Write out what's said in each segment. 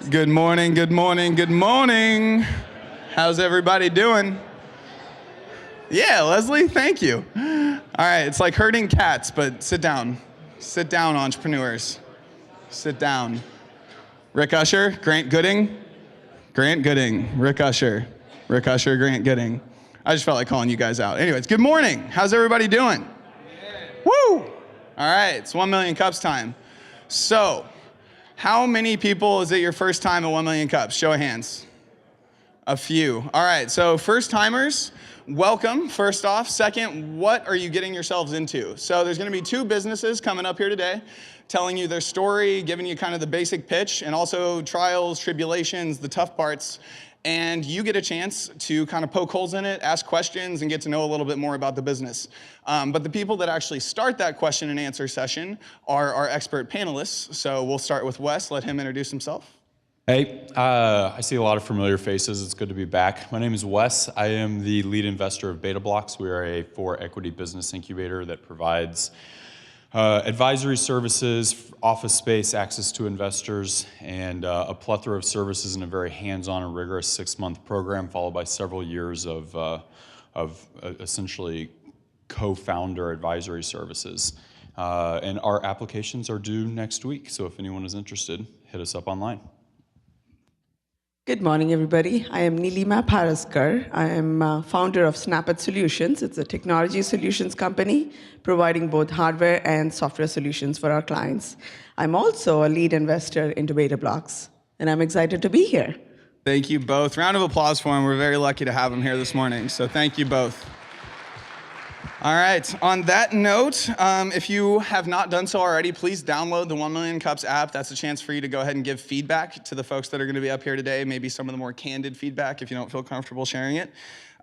Good morning, good morning, good morning. How's everybody doing? Yeah, Leslie, thank you. All right, it's like herding cats, but sit down. Sit down, entrepreneurs. Sit down. Rick Usher, Grant Gooding. Grant Gooding, Rick Usher. Rick Usher, Grant Gooding. I just felt like calling you guys out. Anyways, good morning. How's everybody doing? Woo! All right, it's 1 million cups time. So, how many people is it your first time at 1 million cups? Show of hands. A few. All right, so first timers, welcome, first off. Second, what are you getting yourselves into? So there's gonna be two businesses coming up here today, telling you their story, giving you kind of the basic pitch, and also trials, tribulations, the tough parts. And you get a chance to kind of poke holes in it, ask questions, and get to know a little bit more about the business. But the people that actually start that question and answer session are our expert panelists. So we'll start with Wes, let him introduce himself. Hey, I see a lot of familiar faces. It's good to be back. My name is Wes. I am the lead investor of BetaBlocks. We are a for-equity business incubator that provides advisory services, office space, access to investors, and a plethora of services in a very hands-on and rigorous 6-month program, followed by several years of essentially co-founder advisory services. And our applications are due next week, so if anyone is interested, hit us up online. Good morning, everybody. I am Nilima Paraskar. I am founder of Snapit Solutions. It's a technology solutions company providing both hardware and software solutions for our clients. I'm also a lead investor into BetaBlocks, and I'm excited to be here. Thank you both. Round of applause for him. We're very lucky to have him here this morning, so thank you both. All right, on that note, if you have not done so already, please download the 1 Million Cups app. That's a chance for you to go ahead and give feedback to the folks that are gonna be up here today, maybe some of the more candid feedback if you don't feel comfortable sharing it.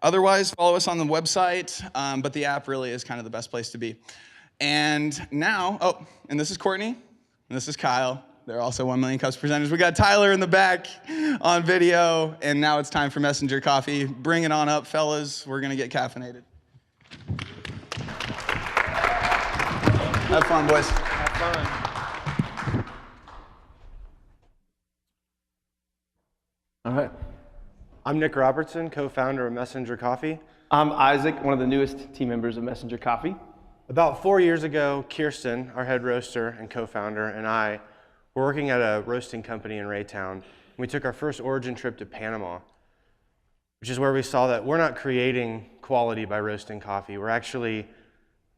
Otherwise, follow us on the website, but the app really is kind of the best place to be. And now, and this is Courtney, and this is Kyle. They're also 1 Million Cups presenters. We got Tyler in the back on video, and now it's time for Messenger Coffee. Bring it on up, fellas. We're gonna get caffeinated. Have fun, boys. Have fun. All right. I'm Nick Robertson, co-founder of Messenger Coffee. I'm Isaac, one of the newest team members of Messenger Coffee. About 4 years ago, Kirsten, our head roaster and co-founder, and I were working at a roasting company in Raytown. We took our first origin trip to Panama, which is where we saw that we're not creating quality by roasting coffee. We're actually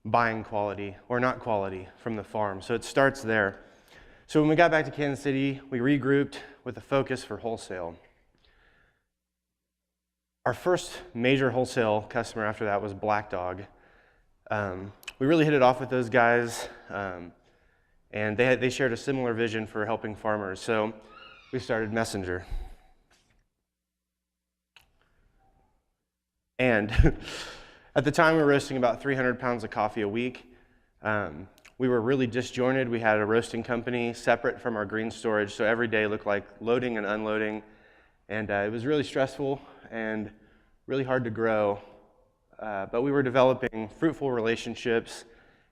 buying quality, or not quality, from the farm. So it starts there. So when we got back to Kansas City, we regrouped with a focus for wholesale. Our first major wholesale customer after that was Black Dog. We really hit it off with those guys, and they shared a similar vision for helping farmers. So we started Messenger. And at the time, we were roasting about 300 pounds of coffee a week. We were really disjointed. We had a roasting company separate from our green storage, so every day looked like loading and unloading. And it was really stressful and really hard to grow. But we were developing fruitful relationships,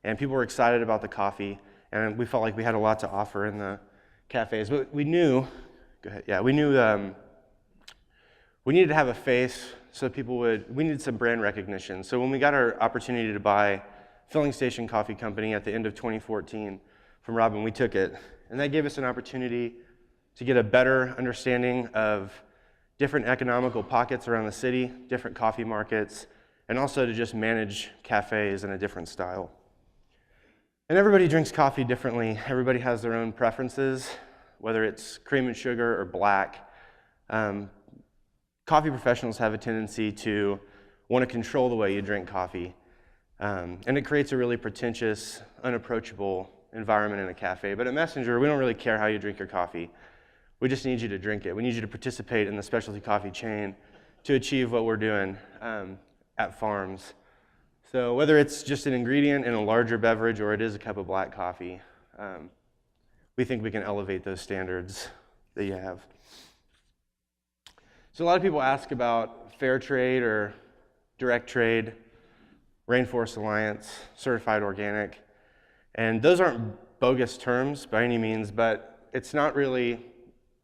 and people were excited about the coffee, and we felt like we had a lot to offer in the cafes. But we knew, go ahead, yeah, we knew we needed to have a face so we needed some brand recognition. So when we got our opportunity to buy Filling Station Coffee Company at the end of 2014 from Robin, we took it. And that gave us an opportunity to get a better understanding of different economical pockets around the city, different coffee markets, and also to just manage cafes in a different style. And everybody drinks coffee differently. Everybody has their own preferences, whether it's cream and sugar or black. Coffee professionals have a tendency to want to control the way you drink coffee. And it creates a really pretentious, unapproachable environment in a cafe. But at Messenger, we don't really care how you drink your coffee. We just need you to drink it. We need you to participate in the specialty coffee chain to achieve what we're doing at farms. So whether it's just an ingredient in a larger beverage or it is a cup of black coffee, we think we can elevate those standards that you have. So a lot of people ask about fair trade or direct trade, Rainforest Alliance, certified organic, and those aren't bogus terms by any means, but it's not really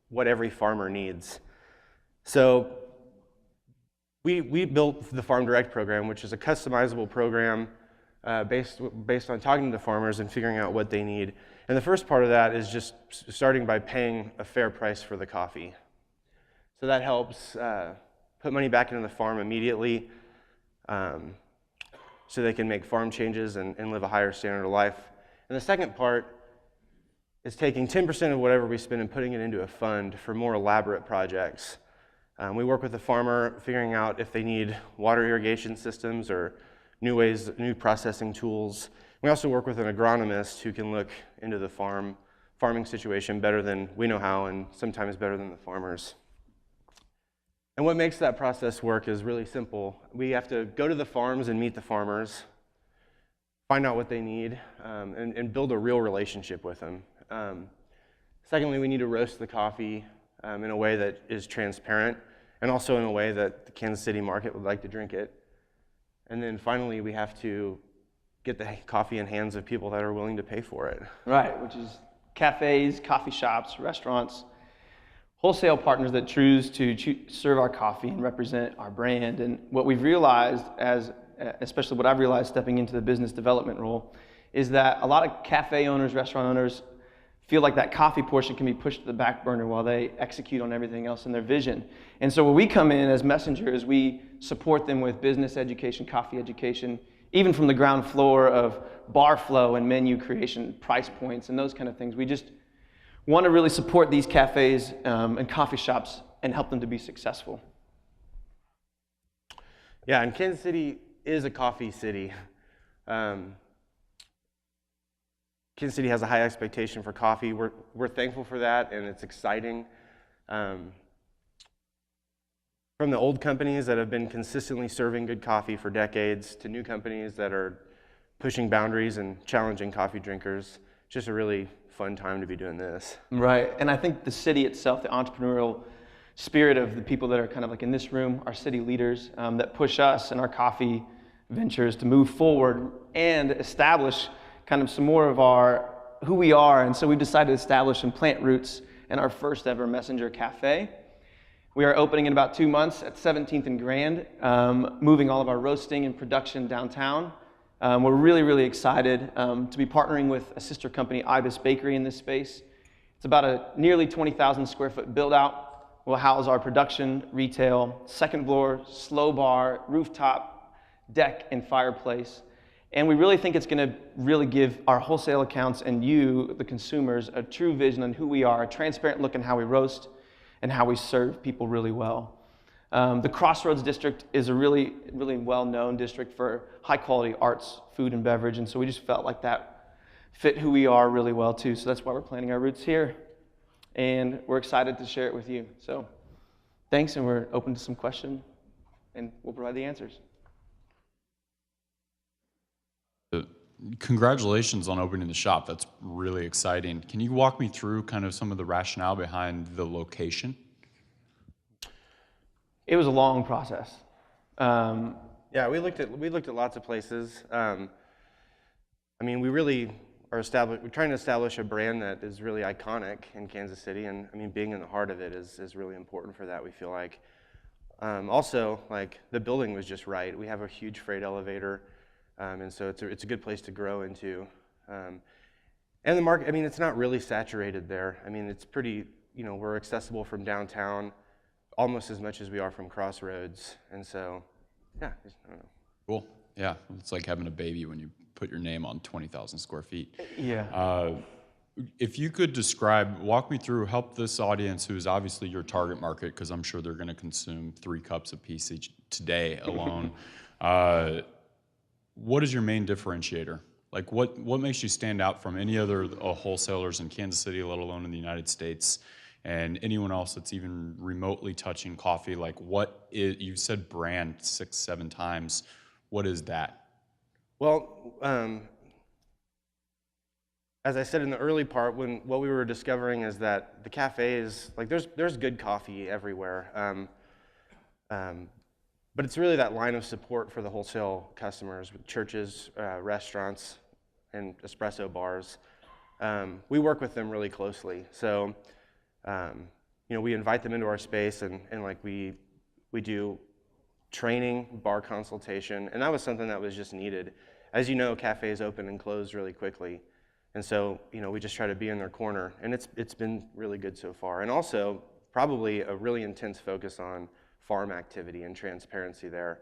what every farmer needs. So we built the Farm Direct program, which is a customizable program based on talking to farmers and figuring out what they need. And the first part of that is just starting by paying a fair price for the coffee. So that helps put money back into the farm immediately so they can make farm changes and live a higher standard of life. And the second part is taking 10% of whatever we spend and putting it into a fund for more elaborate projects. We work with the farmer figuring out if they need water irrigation systems or new processing tools. We also work with an agronomist who can look into the farming situation better than we know how, and sometimes better than the farmers. And what makes that process work is really simple. We have to go to the farms and meet the farmers, find out what they need, and build a real relationship with them. Secondly, we need to roast the coffee in a way that is transparent and also in a way that the Kansas City market would like to drink it. And then finally, we have to get the coffee in hands of people that are willing to pay for it. Right, which is cafes, coffee shops, restaurants, wholesale partners that choose to serve our coffee and represent our brand. And what we've realized, especially what I've realized stepping into the business development role, is that a lot of cafe owners, restaurant owners, feel like that coffee portion can be pushed to the back burner while they execute on everything else in their vision. And so when we come in as messengers, we support them with business education, coffee education, even from the ground floor of bar flow and menu creation, price points, and those kind of things. We just want to really support these cafes and coffee shops and help them to be successful. Yeah, and Kansas City is a coffee city. Kansas City has a high expectation for coffee. We're thankful for that, and it's exciting. From the old companies that have been consistently serving good coffee for decades to new companies that are pushing boundaries and challenging coffee drinkers, it's just a really fun time to be doing this. Right, and I think the city itself, the entrepreneurial spirit of the people that are kind of like in this room, our city leaders that push us and our coffee ventures to move forward and establish kind of some more of who we are. And so we've decided to establish and plant roots in our first ever Messenger Cafe. We are opening in about 2 months at 17th and Grand, moving all of our roasting and production downtown. We're really, really excited to be partnering with a sister company, Ibis Bakery, in this space. It's about a nearly 20,000 square foot build out. We'll house our production, retail, second floor, slow bar, rooftop, deck, and fireplace. And we really think it's going to really give our wholesale accounts and you, the consumers, a true vision on who we are, a transparent look in how we roast and how we serve people really well. The Crossroads District is a really, really well-known district for high-quality arts, food, and beverage, and so we just felt like that fit who we are really well, too. So that's why we're planting our roots here, and we're excited to share it with you. So thanks, and we're open to some questions, and we'll provide the answers. Congratulations on opening the shop. That's really exciting. Can you walk me through kind of some of the rationale behind the location? It was a long process. Yeah, we looked at lots of places. I mean, we really are we're trying to establish a brand that is really iconic in Kansas City, and I mean, being in the heart of it is really important for that, we feel like. Also, like, the building was just right. We have a huge freight elevator, and so it's a good place to grow into. And the market, I mean, it's not really saturated there. I mean, it's pretty, we're accessible from downtown almost as much as we are from Crossroads, and so, yeah, I don't know. Cool. Yeah, it's like having a baby when you put your name on 20,000 square feet. Yeah. If you could walk me through, help this audience, who is obviously your target market, because I'm sure they're going to consume 3 cups apiece today alone. What is your main differentiator? Like, what makes you stand out from any other wholesalers in Kansas City, let alone in the United States, and anyone else that's even remotely touching coffee? Like, you said brand 6-7 times. What is that? Well, as I said in the early part, what we were discovering is that the cafes, like, there's good coffee everywhere, but it's really that line of support for the wholesale customers with churches, restaurants, and espresso bars. We work with them really closely, so we invite them into our space and like we do training, bar consultation, and that was something that was just needed. As you know, cafes open and close really quickly. And so, we just try to be in their corner, and it's been really good so far. And also, probably a really intense focus on farm activity and transparency there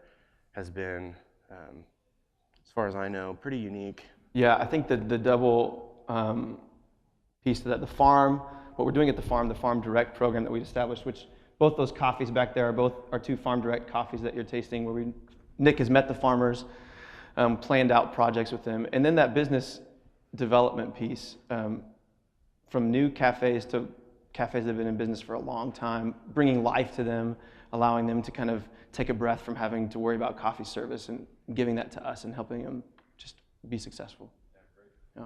has been, as far as I know, pretty unique. Yeah, I think that the double piece to that, what we're doing at the Farm Direct program that we established, which both those coffees back there are two Farm Direct coffees that you're tasting, where Nick has met the farmers, planned out projects with them, and then that business development piece, from new cafes to cafes that have been in business for a long time, bringing life to them, allowing them to kind of take a breath from having to worry about coffee service and giving that to us and helping them just be successful. Yeah.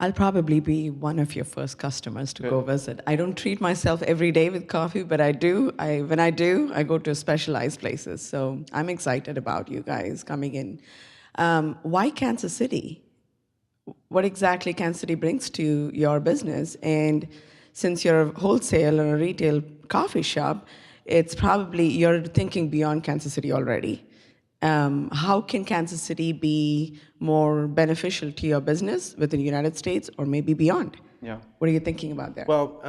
I'll probably be one of your first customers to go visit. I don't treat myself every day with coffee, but I do. When I do, I go to specialized places. So I'm excited about you guys coming in. Why Kansas City? What exactly Kansas City brings to your business? And since you're a wholesale or a retail coffee shop, it's probably you're thinking beyond Kansas City already. How can Kansas City be more beneficial to your business within the United States or maybe beyond? Yeah. What are you thinking about there? Well,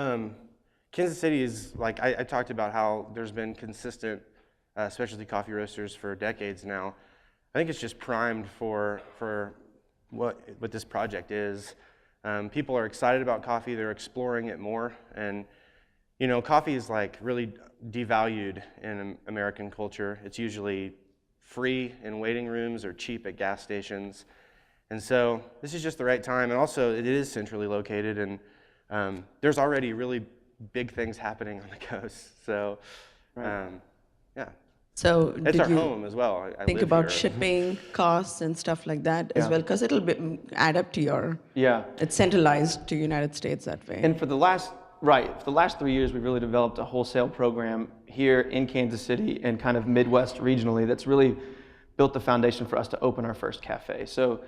Kansas City is, like I talked about how there's been consistent specialty coffee roasters for decades now. I think it's just primed for what this project is. People are excited about coffee, they're exploring it more, and coffee is like really devalued in American culture. It's usually free in waiting rooms or cheap at gas stations. And so this is just the right time. And also it is centrally located, and there's already really big things happening on the coast. So yeah. So It's did our you home as well. I think live about here. shipping costs and stuff like that as well? Because it'll add up to it's centralized to United States that way. And for the last 3 years, we've really developed a wholesale program here in Kansas City and kind of Midwest regionally that's really built the foundation for us to open our first cafe. So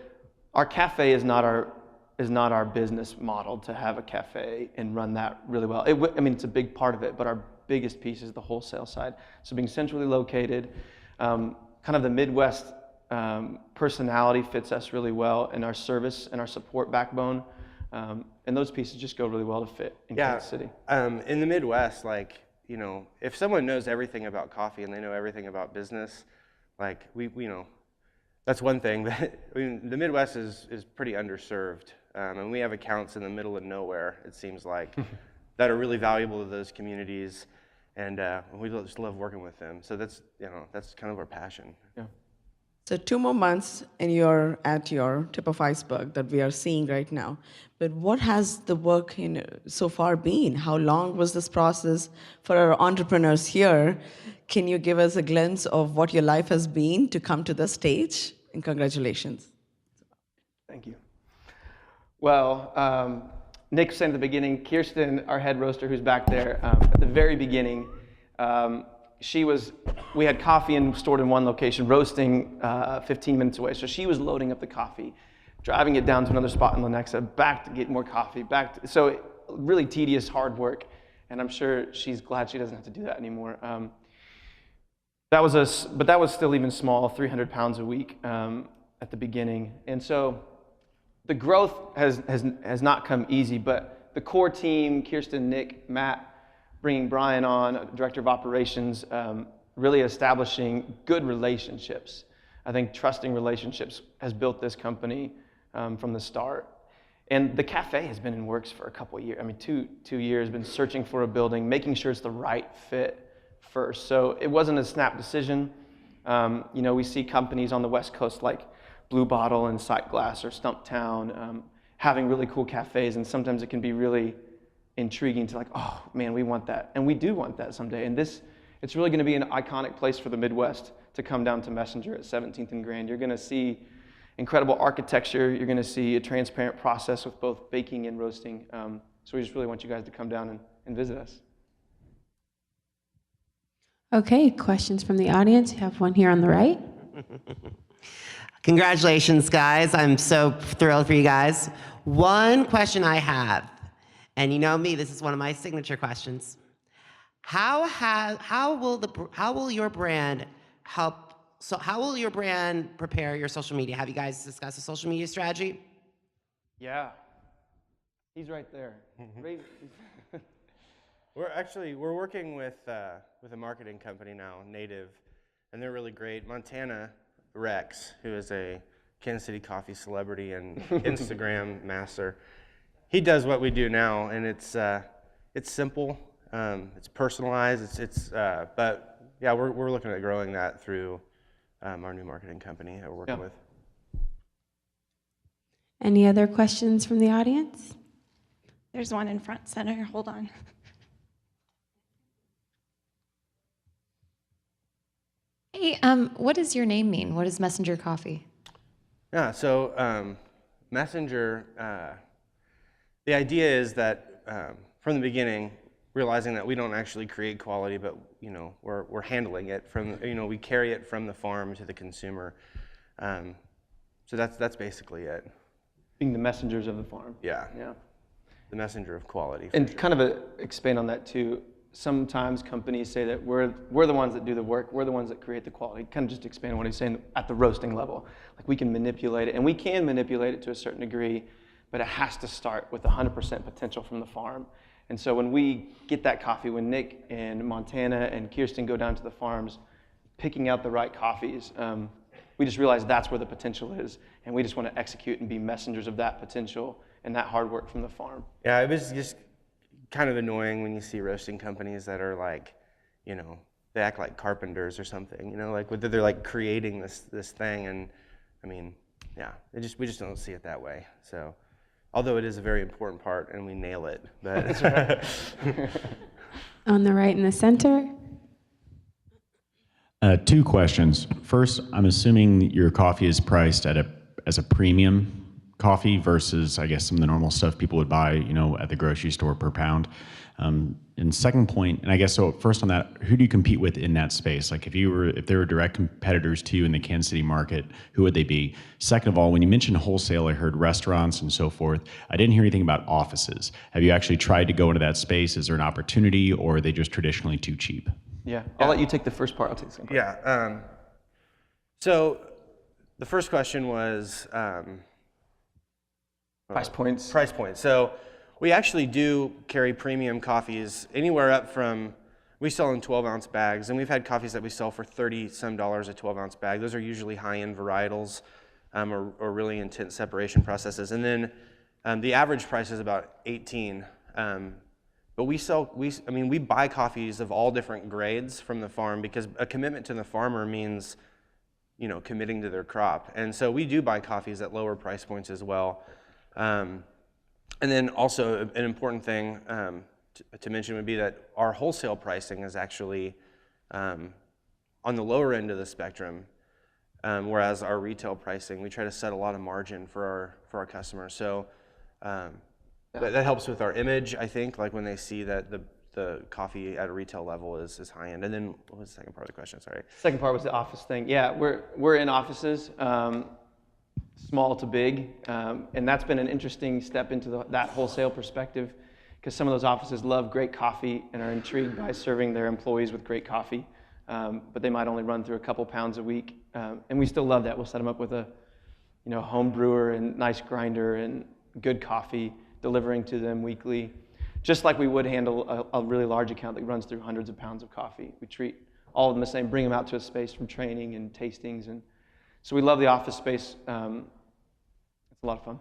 our cafe is not our business model to have a cafe and run that really well. It's a big part of it, but our biggest piece is the wholesale side. So being centrally located, kind of the Midwest personality fits us really well, and our service and our support backbone. And those pieces just go really well to fit in Kansas City. In the Midwest, if someone knows everything about coffee and they know everything about business, that's one thing. The Midwest is pretty underserved, and we have accounts in the middle of nowhere, it seems like, that are really valuable to those communities, and we just love working with them. So that's kind of our passion. Yeah. So 2 more months and you're at your tip of iceberg that we are seeing right now. But what has the work so far been? How long was this process for our entrepreneurs here? Can you give us a glimpse of what your life has been to come to this stage? And congratulations. Thank you. Well, Nick said at the beginning, Kirsten, our head roaster who's back there, at the very beginning, we had coffee stored in one location, roasting 15 minutes away. So she was loading up the coffee, driving it down to another spot in Lenexa, back to get more coffee, so really tedious, hard work. And I'm sure she's glad she doesn't have to do that anymore. But that was still even small, 300 pounds a week at the beginning. And so the growth has not come easy, but the core team, Kirsten, Nick, Matt, bringing Brian on, Director of Operations, really establishing good relationships. I think trusting relationships has built this company from the start. And the cafe has been in works for a couple of years. 2 years, been searching for a building, making sure it's the right fit first. So it wasn't a snap decision. We see companies on the West Coast like Blue Bottle and Sight Glass or Stumptown having really cool cafes, and sometimes it can be really intriguing to oh man, we want that, and we do want that someday. And it's really going to be an iconic place for the Midwest to come down to Messenger at 17th and Grand. You're going to see incredible architecture. You're going to see a transparent process with both baking and roasting. So we just really want you guys to come down and visit us. Okay, questions from the audience. We have one here on the right. Congratulations, guys. I'm so thrilled for you guys. One question I have And you know me, this is one of my signature questions. How will your brand help? So how will your brand prepare your social media? Have you guys discussed a social media strategy? Yeah. He's right there. We're working with a marketing company now, Native, and they're really great. Montana Rex, who is a Kansas City coffee celebrity and Instagram master, he does what we do now, and it's simple, it's personalized, but yeah, we're looking at growing that through our new marketing company that we're working with. Any other questions from the audience? There's one in front center. Hold on. Hey, what does your name mean? What is Messenger Coffee? Yeah, so Messenger, the idea is that from the beginning, realizing that we don't actually create quality, but we're handling it from, we carry it from the farm to the consumer. So that's basically it. Being the messengers of the farm. Yeah. Yeah. The messenger of quality. And kind of expand on that too. Sometimes companies say that we're the ones that do the work, we're the ones that create the quality. Kind of just expand on what he's saying at the roasting level. Like we can manipulate it, and we can manipulate it to a certain degree, but it has to start with 100% potential from the farm. And so when we get that coffee, when Nick and Montana and Kirsten go down to the farms, picking out the right coffees, we just realize that's where the potential is, and we just want to execute and be messengers of that potential and that hard work from the farm. Yeah, it was just kind of annoying when you see roasting companies that are like, they act like carpenters or something, like they're like creating this thing, and I mean, yeah, we just don't see it that way. So, although it is a very important part and we nail it, but That's right. On the right in the center. Two questions. First, I'm assuming your coffee is priced as a premium coffee versus, I guess, some of the normal stuff people would buy, at the grocery store per pound. And second point, and I guess so. First on that, who do you compete with in that space? Like, if there were direct competitors to you in the Kansas City market, who would they be? Second of all, when you mentioned wholesale, I heard restaurants and so forth. I didn't hear anything about offices. Have you actually tried to go into that space? Is there an opportunity, or are they just traditionally too cheap? Yeah, I'll let you take the first part. I'll take the second part. yeah. So the first question was Price points. Price points. So we actually do carry premium coffees anywhere up from, we sell in 12-ounce bags, and we've had coffees that we sell for $30-some a 12-ounce bag. Those are usually high-end varietals or really intense separation processes. And then the average price is about 18. But we buy coffees of all different grades from the farm, because a commitment to the farmer means, committing to their crop. And so we do buy coffees at lower price points as well. And then also an important thing to mention would be that our wholesale pricing is actually on the lower end of the spectrum, whereas our retail pricing, we try to set a lot of margin for our customers. So that helps with our image, I think, like when they see that the coffee at a retail level is high end. And then what was the second part of the question? Sorry. Second part was the office thing. Yeah, we're in offices. Small to big, and that's been an interesting step into that wholesale perspective, because some of those offices love great coffee and are intrigued by serving their employees with great coffee, but they might only run through a couple pounds a week, and we still love that. We'll set them up with a home brewer and nice grinder and good coffee, delivering to them weekly, just like we would handle a really large account that runs through hundreds of pounds of coffee. We treat all of them the same, bring them out to a space from training and tastings, and so we love the office space. It's a lot of fun.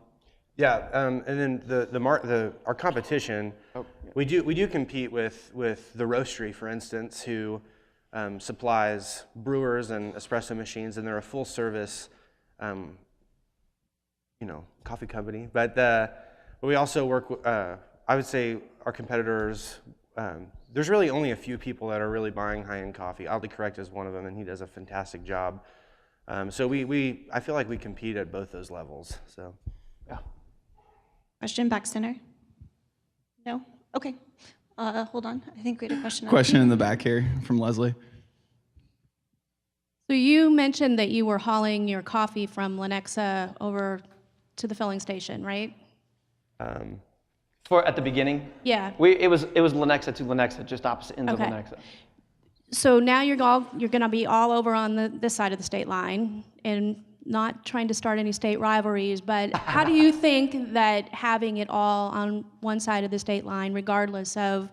Yeah, and then our competition, we do compete with the Roastery, for instance, who supplies brewers and espresso machines, and they're a full service, coffee company. But we also work. I would say our competitors. There's really only a few people that are really buying high-end coffee. Oddly Correct is one of them, and he does a fantastic job. So I feel like we compete at both those levels. So, yeah. Question back center? No? Okay. Hold on. I think we had a question. Question in the back here from Leslie. So you mentioned that you were hauling your coffee from Lenexa over to the filling station, right? For at the beginning, Yeah. it was Lenexa to Lenexa, just opposite ends Okay. of Lenexa. So now you're going to be all over on this side of the state line, and not trying to start any state rivalries, but how do you think that having it all on one side of the state line, regardless of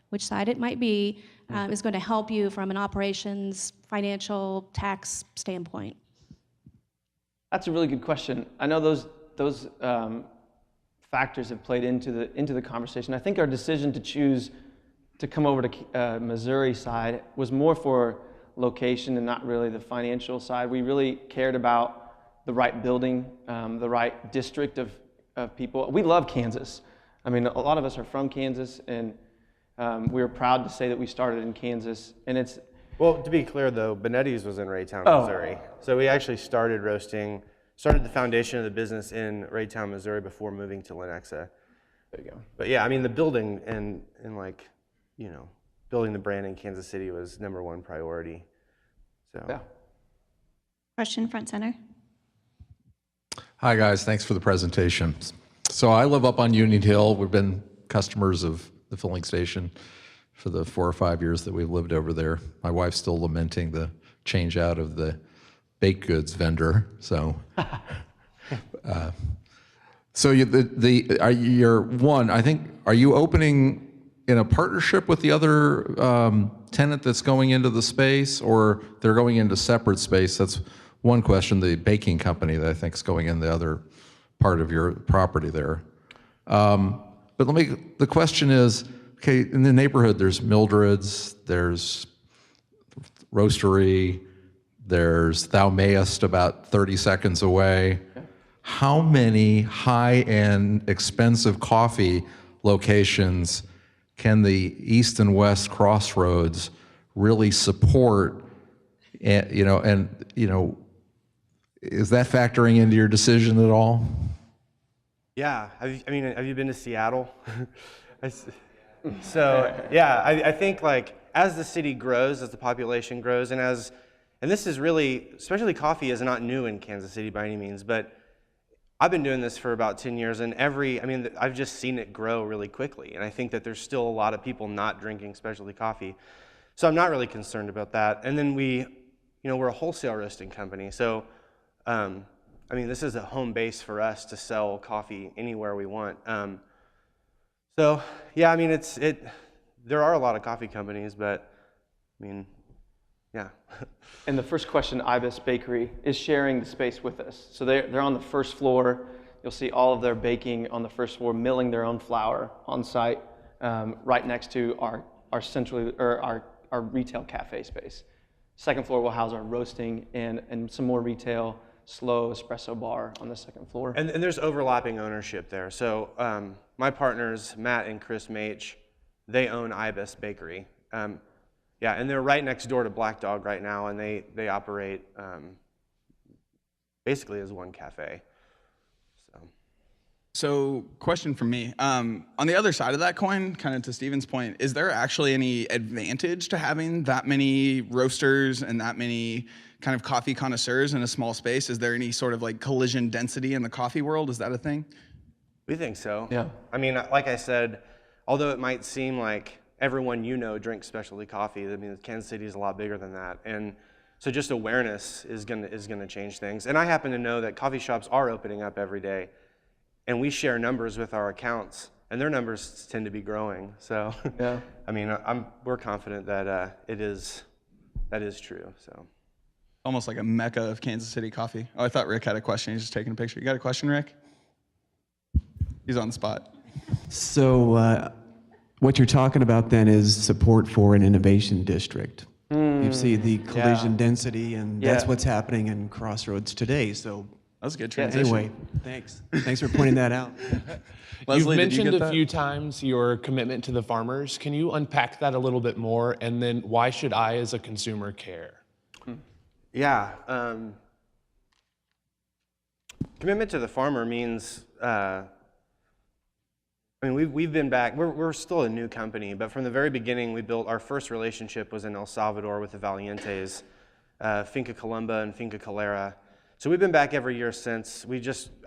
which side it might be, is going to help you from an operations, financial, tax standpoint? That's a really good question. I know those factors have played into the conversation. I think our decision to choose to come over to Missouri side was more for location and not really the financial side. We really cared about the right building, the right district of people. We love Kansas. I mean, a lot of us are from Kansas, and we were proud to say that we started in Kansas. And it's Well, to be clear though, Benetti's was in Raytown, Oh. Missouri. So we actually started the foundation of the business in Raytown, Missouri before moving to Lenexa. there you go. But yeah, I mean, the building and like, you know, building the brand in Kansas City was #1 priority. So. Yeah. Question front center. Hi, guys. Thanks for the presentation. So I live up on Union Hill. We've been customers of the filling station for the 4 or 5 years that we've lived over there. My wife's still lamenting the change out of the baked goods vendor. So, so are you opening in a partnership with the other tenant that's going into the space, or they're going into separate space? That's one question. The baking company that I think is going in the other part of your property there. But the question is, okay, in the neighborhood, there's Mildred's, there's Roastery, there's Thou Mayest about 30 seconds away. How many high-end, expensive coffee locations can the East and West Crossroads really support? And, is that factoring into your decision at all? Yeah, have you been to Seattle? So yeah, I think like as the city grows, as the population grows, and this is really, especially coffee is not new in Kansas City by any means, but I've been doing this for about 10 years, and I've just seen it grow really quickly, and I think that there's still a lot of people not drinking specialty coffee, so I'm not really concerned about that. And then we're a wholesale roasting company, so this is a home base for us to sell coffee anywhere we want. So yeah, there are a lot of coffee companies, but yeah. And the first question, Ibis Bakery is sharing the space with us. So they're on the first floor. You'll see all of their baking on the first floor, milling their own flour on site, right next to our retail cafe space. Second floor will house our roasting and some more retail, slow espresso bar on the second floor. And there's overlapping ownership there. So my partners, Matt and Chris Mach, they own Ibis Bakery. Yeah, and they're right next door to Black Dog right now, and they operate basically as one cafe. So question from me. On the other side of that coin, kind of to Steven's point, is there actually any advantage to having that many roasters and that many kind of coffee connoisseurs in a small space? Is there any sort of like collision density in the coffee world? Is that a thing? We think so. Yeah. Like I said, although it might seem like everyone drinks specialty coffee, Kansas City is a lot bigger than that. And so just awareness is gonna change things. And I happen to know that coffee shops are opening up every day, and we share numbers with our accounts, and their numbers tend to be growing. So yeah. We're confident that that is true. So Almost like a mecca of Kansas City coffee. Oh, I thought Rick had a question. He's just taking a picture. You got a question, Rick? He's on the spot. So what you're talking about then is support for an innovation district. You see the collision density, and that's what's happening in Crossroads today. So that was a good transition. Anyway, thanks. Thanks for pointing that out. Leslie, You've mentioned did you a few times your commitment to the farmers. Can you unpack that a little bit more? And then why should I, as a consumer, care? Yeah. Commitment to the farmer means, we've been back, we're still a new company, but from the very beginning, our first relationship was in El Salvador with the Valientes, Finca Columba and Finca Calera. So we've been back every year since.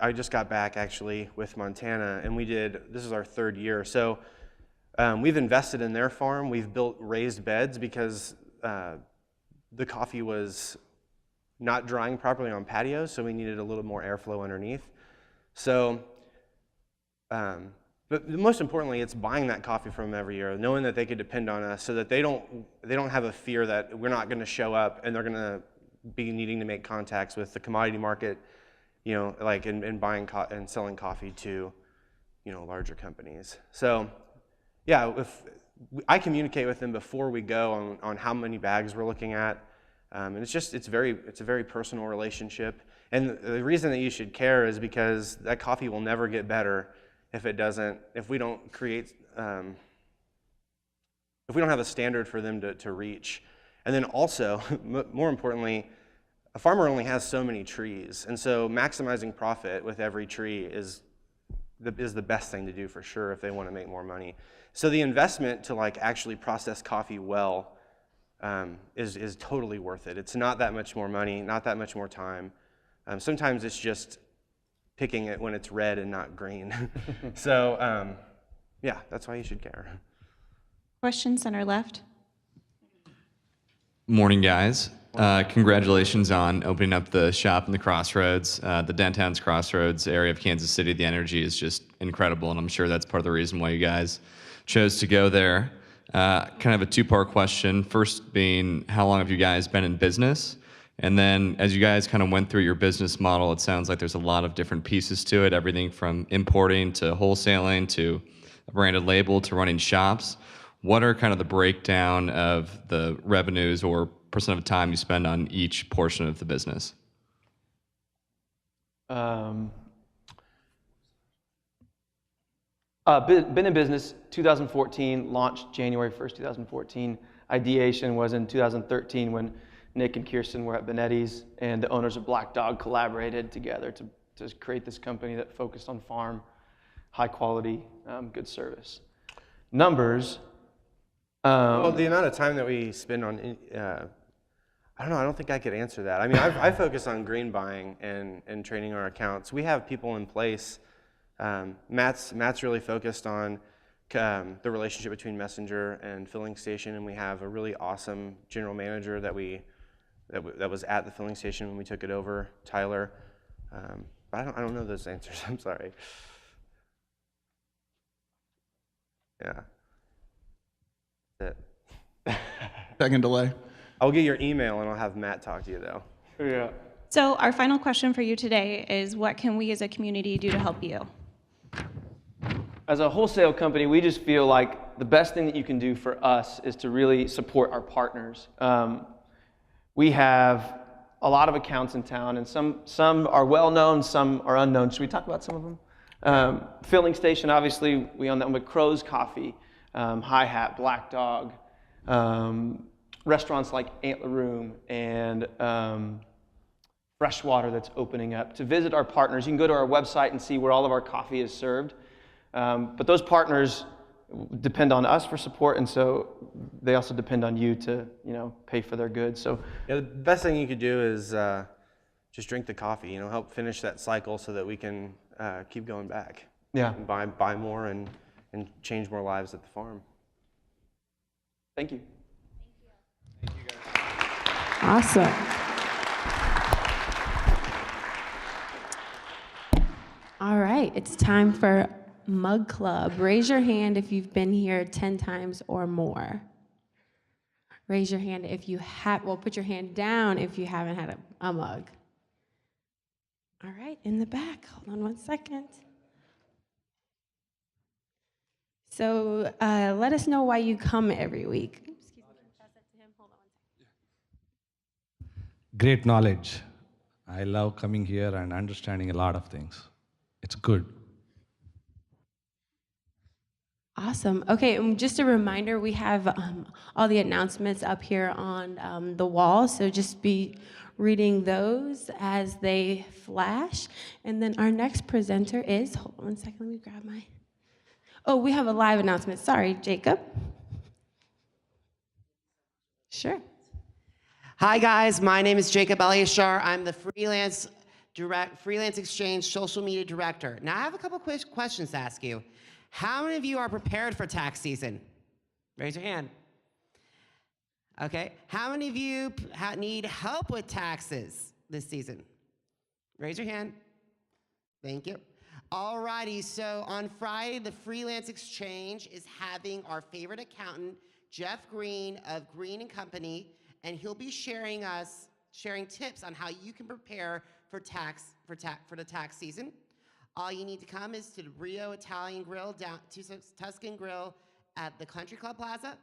I just got back actually with Montana, and this is our 3rd year. So we've invested in their farm. We've built raised beds because the coffee was not drying properly on patios, so we needed a little more airflow underneath. So, but most importantly, it's buying that coffee from them every year, knowing that they could depend on us, so that they don't have a fear that we're not going to show up and they're going to be needing to make contacts with the commodity market, you know, like in buying and selling coffee to, you know, larger companies. So, yeah, if I communicate with them before we go on how many bags we're looking at, and it's a very personal relationship. And the reason that you should care is because that coffee will never get better if we don't create, if we don't have a standard for them to reach. And then also, more importantly, a farmer only has so many trees, and so maximizing profit with every tree is the best thing to do for sure if they want to make more money. So the investment to like actually process coffee well is totally worth it. It's not that much more money, not that much more time. Sometimes it's just picking it when it's red and not green. So yeah, that's why you should care. Question center left. Morning, guys. Congratulations on opening up the shop in the Crossroads. The downtown's Crossroads area of Kansas City, the energy is just incredible, and I'm sure that's part of the reason why you guys chose to go there. Kind of a two-part question. First being, how long have you guys been in business? And then as you guys kind of went through your business model, it sounds like there's a lot of different pieces to it, everything from importing to wholesaling to a branded label to running shops. What are kind of the breakdown of the revenues or percent of time you spend on each portion of the business? Been in business 2014, launched January 1st, 2014. Ideation was in 2013 when Nick and Kirsten were at Benetti's, and the owners of Black Dog collaborated together to create this company that focused on farm, high quality, good service. Numbers. Well, the amount of time that we spend on, I don't know, I don't think I could answer that. I mean, I focus on green buying and training our accounts. We have people in place. Matt's really focused on the relationship between Messenger and Filling Station, and we have a really awesome general manager that was at the filling station when we took it over, Tyler. But I don't know those answers. I'm sorry. Yeah. That's it. Second delay. I'll get your email and I'll have Matt talk to you though. Yeah. So our final question for you today is, what can we as a community do to help you? As a wholesale company, we just feel like the best thing that you can do for us is to really support our partners. We have a lot of accounts in town, and some are well-known, some are unknown. Should we talk about some of them? Filling Station, obviously, we own that one, but Crow's Coffee, Hi Hat, Black Dog, restaurants like Antler Room, and Freshwater that's opening up. To visit our partners, you can go to our website and see where all of our coffee is served. But those partners depend on us for support, and so they also depend on you to, pay for their goods. So yeah, the best thing you could do is just drink the coffee. Help finish that cycle so that we can keep going back. Yeah. And buy more and change more lives at the farm. Thank you. Thank you, guys. Awesome. All right, it's time for Mug Club. Raise your hand if you've been here 10 times or more. Raise your hand if you have, put your hand down if you haven't had a mug. All right, in the back, hold on one second. So let us know why you come every week. Excuse me, can you pass that to him? Hold on one second. Great knowledge. I love coming here and understanding a lot of things. It's good. Awesome. Okay, just a reminder, we have all the announcements up here on the wall, so just be reading those as they flash. And then our next presenter is, hold on one second, let me grab my, we have a live announcement. Sorry, Jacob. Sure. Hi guys, my name is Jacob Eliashar. I'm the freelance Freelance Exchange social media director. Now I have a couple quick questions to ask you. How many of you are prepared for tax season? Raise your hand. Okay. How many of you need help with taxes this season? Raise your hand. Thank you. Alrighty, so on Friday, the Freelance Exchange is having our favorite accountant, Jeff Green of Green & Company, and he'll be sharing tips on how you can prepare for the tax season. All you need to come is to the Rio Italian Grill, down to Tuscan Grill at the Country Club Plaza,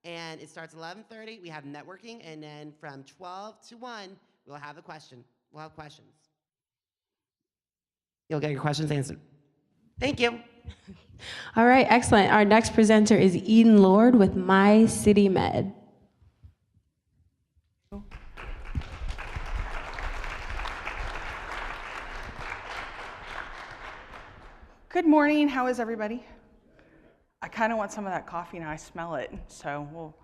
and it starts at 11:30. We have networking, and then from 12 to 1, we'll have questions. You'll get your questions answered. Thank you. All right, excellent. Our next presenter is Eden Lord with My City Med. Good morning. How is everybody? I kind of want some of that coffee now. I smell it, so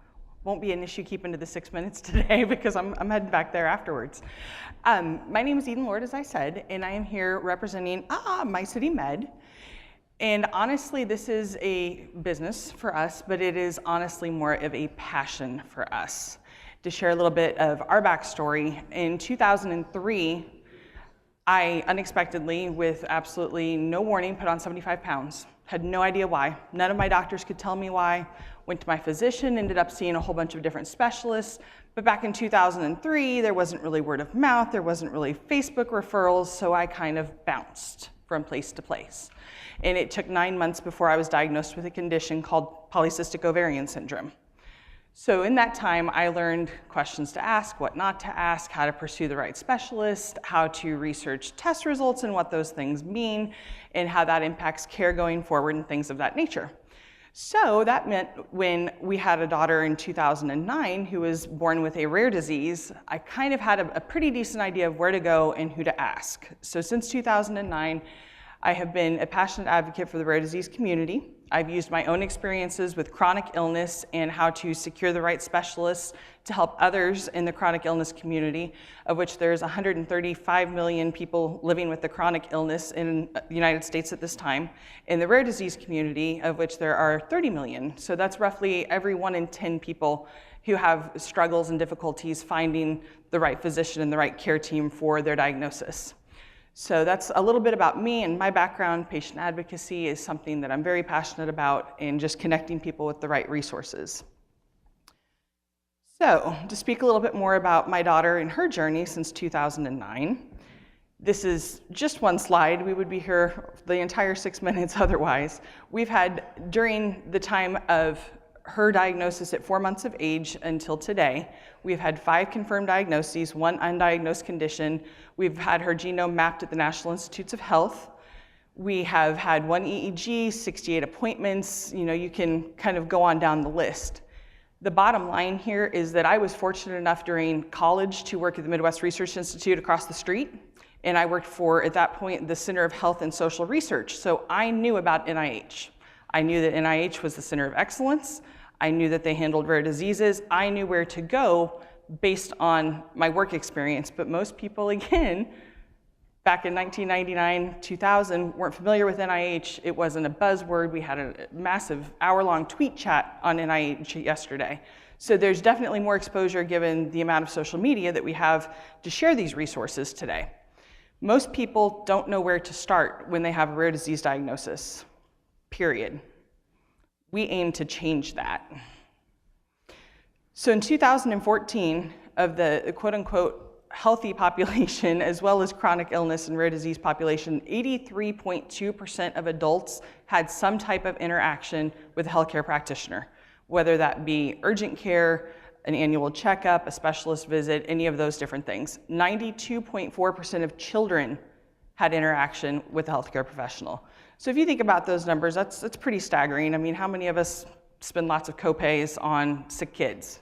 won't be an issue keeping to the 6 minutes today because I'm heading back there afterwards. My name is Eden Lord, as I said, and I am here representing My City Med. And honestly, this is a business for us, but it is honestly more of a passion for us. To share a little bit of our backstory, in 2003, I unexpectedly, with absolutely no warning, put on 75 pounds. Had no idea why. None of my doctors could tell me why. Went to my physician, ended up seeing a whole bunch of different specialists. But back in 2003, there wasn't really word of mouth, there wasn't really Facebook referrals, so I kind of bounced from place to place. And it took 9 months before I was diagnosed with a condition called polycystic ovarian syndrome. So in that time, I learned questions to ask, what not to ask, how to pursue the right specialist, how to research test results and what those things mean, and how that impacts care going forward and things of that nature. So that meant when we had a daughter in 2009 who was born with a rare disease, I kind of had a pretty decent idea of where to go and who to ask. So since 2009, I have been a passionate advocate for the rare disease community. I've used my own experiences with chronic illness and how to secure the right specialists to help others in the chronic illness community, of which there's 135 million people living with the chronic illness in the United States at this time. In the rare disease community, of which there are 30 million. So that's roughly every 1 in 10 people who have struggles and difficulties finding the right physician and the right care team for their diagnosis. So that's a little bit about me and my background. Patient advocacy is something that I'm very passionate about, and just connecting people with the right resources. So to speak a little bit more about my daughter and her journey since 2009, this is just one slide. We would be here the entire 6 minutes otherwise. We've had, during the time of her diagnosis at 4 months of age until today, we've had 5 confirmed diagnoses, 1 undiagnosed condition. We've had her genome mapped at the National Institutes of Health. We have had 1 EEG, 68 appointments. You know, you can kind of go on down the list. The bottom line here is that I was fortunate enough during college to work at the Midwest Research Institute across the street. And I worked for, at that point, the Center of Health and Social Research. So I knew about NIH. I knew that NIH was the center of excellence. I knew that they handled rare diseases. I knew where to go based on my work experience. But most people, again, back in 1999, 2000, weren't familiar with NIH. It wasn't a buzzword. We had a massive hour-long tweet chat on NIH yesterday. So there's definitely more exposure given the amount of social media that we have to share these resources today. Most people don't know where to start when they have a rare disease diagnosis, period. We aim to change that. So in 2014, of the quote-unquote healthy population, as well as chronic illness and rare disease population, 83.2% of adults had some type of interaction with a healthcare practitioner, whether that be urgent care, an annual checkup, a specialist visit, any of those different things. 92.4% of children had interaction with a healthcare professional. So if you think about those numbers, that's pretty staggering. I mean, how many of us spend lots of copays on sick kids?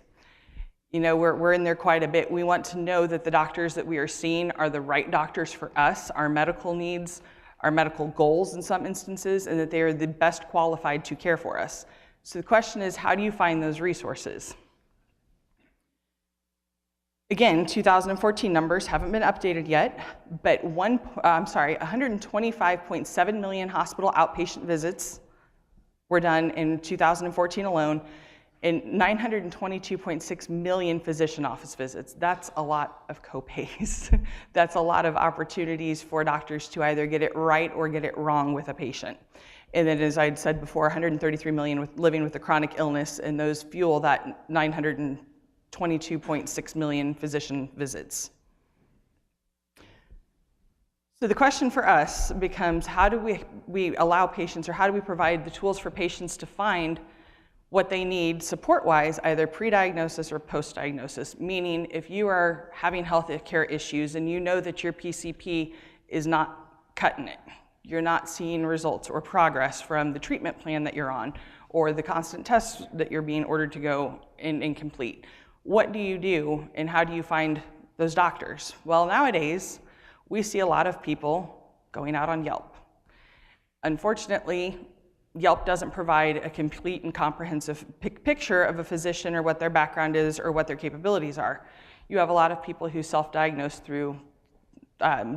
You know, we're in there quite a bit. We want to know that the doctors that we are seeing are the right doctors for us, our medical needs, our medical goals in some instances, and that they are the best qualified to care for us. So the question is, how do you find those resources? Again, 2014 numbers haven't been updated yet, but 125.7 million hospital outpatient visits were done in 2014 alone, and 922.6 million physician office visits. That's a lot of copays. That's a lot of opportunities for doctors to either get it right or get it wrong with a patient. And then, as I'd said before, 133 million living with a chronic illness, and those fuel that 922.6 million physician visits. So the question for us becomes, how do we allow patients, or how do we provide the tools for patients to find what they need support-wise, either pre-diagnosis or post-diagnosis? Meaning, if you are having health care issues and you know that your PCP is not cutting it, you're not seeing results or progress from the treatment plan that you're on, or the constant tests that you're being ordered to go and complete, what do you do, and how do you find those doctors? Well, nowadays, we see a lot of people going out on Yelp. Unfortunately, Yelp doesn't provide a complete and comprehensive picture of a physician, or what their background is, or what their capabilities are. You have a lot of people who self-diagnose through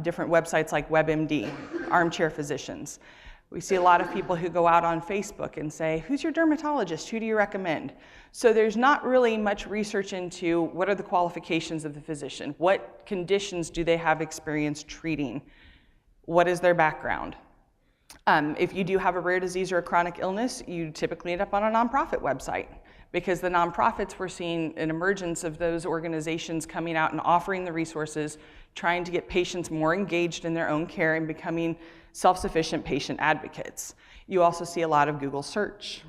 different websites like WebMD, armchair physicians. We see a lot of people who go out on Facebook and say, who's your dermatologist? Who do you recommend? So there's not really much research into what are the qualifications of the physician? What conditions do they have experience treating? What is their background? If you do have a rare disease or a chronic illness, you typically end up on a nonprofit website, because the nonprofits, we're seeing an emergence of those organizations coming out and offering the resources, trying to get patients more engaged in their own care and becoming self-sufficient patient advocates. You also see a lot of Google search.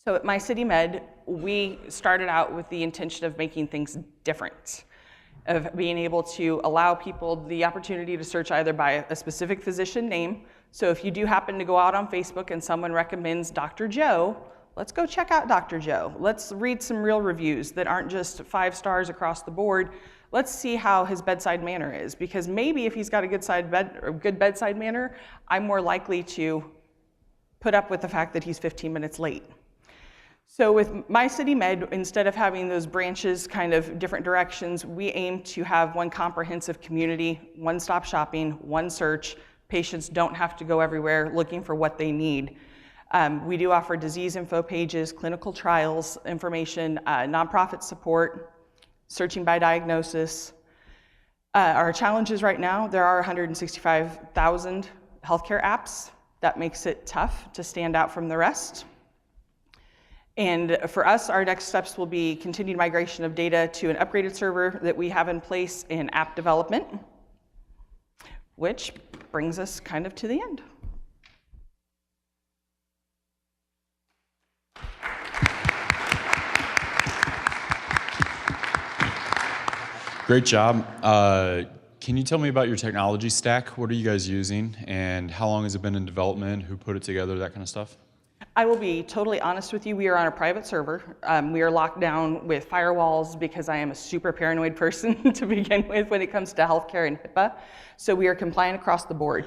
So at MyCityMed, we started out with the intention of making things different, of being able to allow people the opportunity to search either by a specific physician name. So if you do happen to go out on Facebook and someone recommends Dr. Joe, let's go check out Dr. Joe. Let's read some real reviews that aren't just 5 stars across the board. Let's see how his bedside manner is, because maybe if he's got a good bedside manner, I'm more likely to put up with the fact that he's 15 minutes late. So with MyCityMed, instead of having those branches kind of different directions, we aim to have one comprehensive community, one-stop shopping, one search. Patients don't have to go everywhere looking for what they need. We do offer disease info pages, clinical trials information, nonprofit support, searching by diagnosis. Our challenges right now, there are 165,000 healthcare apps. That makes it tough to stand out from the rest. And for us, our next steps will be continued migration of data to an upgraded server that we have in place in app development, which brings us kind of to the end. Great job. Can you tell me about your technology stack? What are you guys using, and how long has it been in development? Who put it together, that kind of stuff? I will be totally honest with you. We are on a private server. We are locked down with firewalls because I am a super paranoid person to begin with when it comes to healthcare and HIPAA. So we are compliant across the board.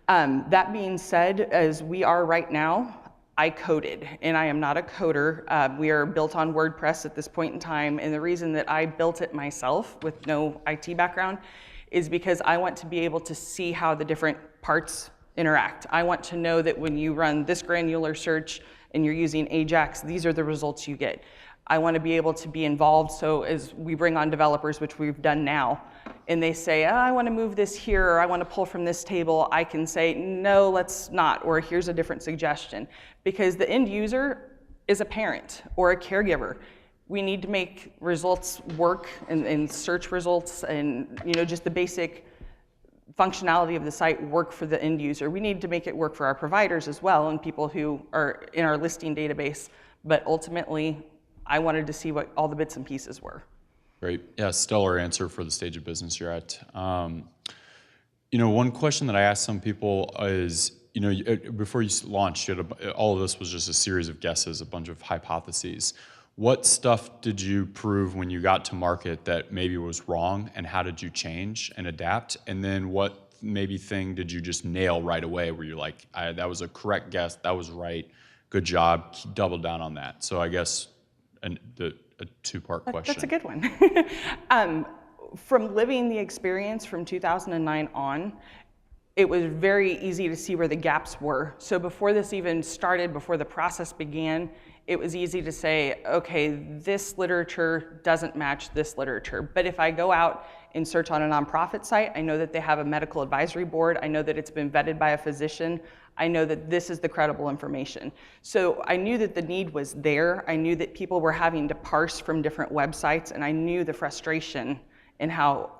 That being said, as we are right now, I coded, and I am not a coder. We are built on WordPress at this point in time, and the reason that I built it myself with no IT background is because I want to be able to see how the different parts interact. I want to know that when you run this granular search and you're using Ajax, these are the results you get. I want to be able to be involved, so as we bring on developers, which we've done now, and they say, oh, I want to move this here, or I want to pull from this table, I can say, no, let's not, or here's a different suggestion. Because the end user is a parent or a caregiver. We need to make results work, and search results, and just the basic functionality of the site work for the end user. We need to make it work for our providers as well, and people who are in our listing database, but ultimately, I wanted to see what all the bits and pieces were. Great. Yeah, stellar answer for the stage of business you're at. One question that I ask some people is, before you launched, all of this was just a series of guesses, a bunch of hypotheses. What stuff did you prove when you got to market that maybe was wrong, and how did you change and adapt? And then what maybe thing did you just nail right away where you're like, that was a correct guess, that was right, good job, double down on that. So I guess a two-part question. That's a good one. From living the experience from 2009 on, it was very easy to see where the gaps were. So before this even started, before the process began, it was easy to say, okay, this literature doesn't match this literature. But if I go out and search on a nonprofit site, I know that they have a medical advisory board. I know that it's been vetted by a physician. I know that this is the credible information. So I knew that the need was there. I knew that people were having to parse from different websites, and I knew the frustration and how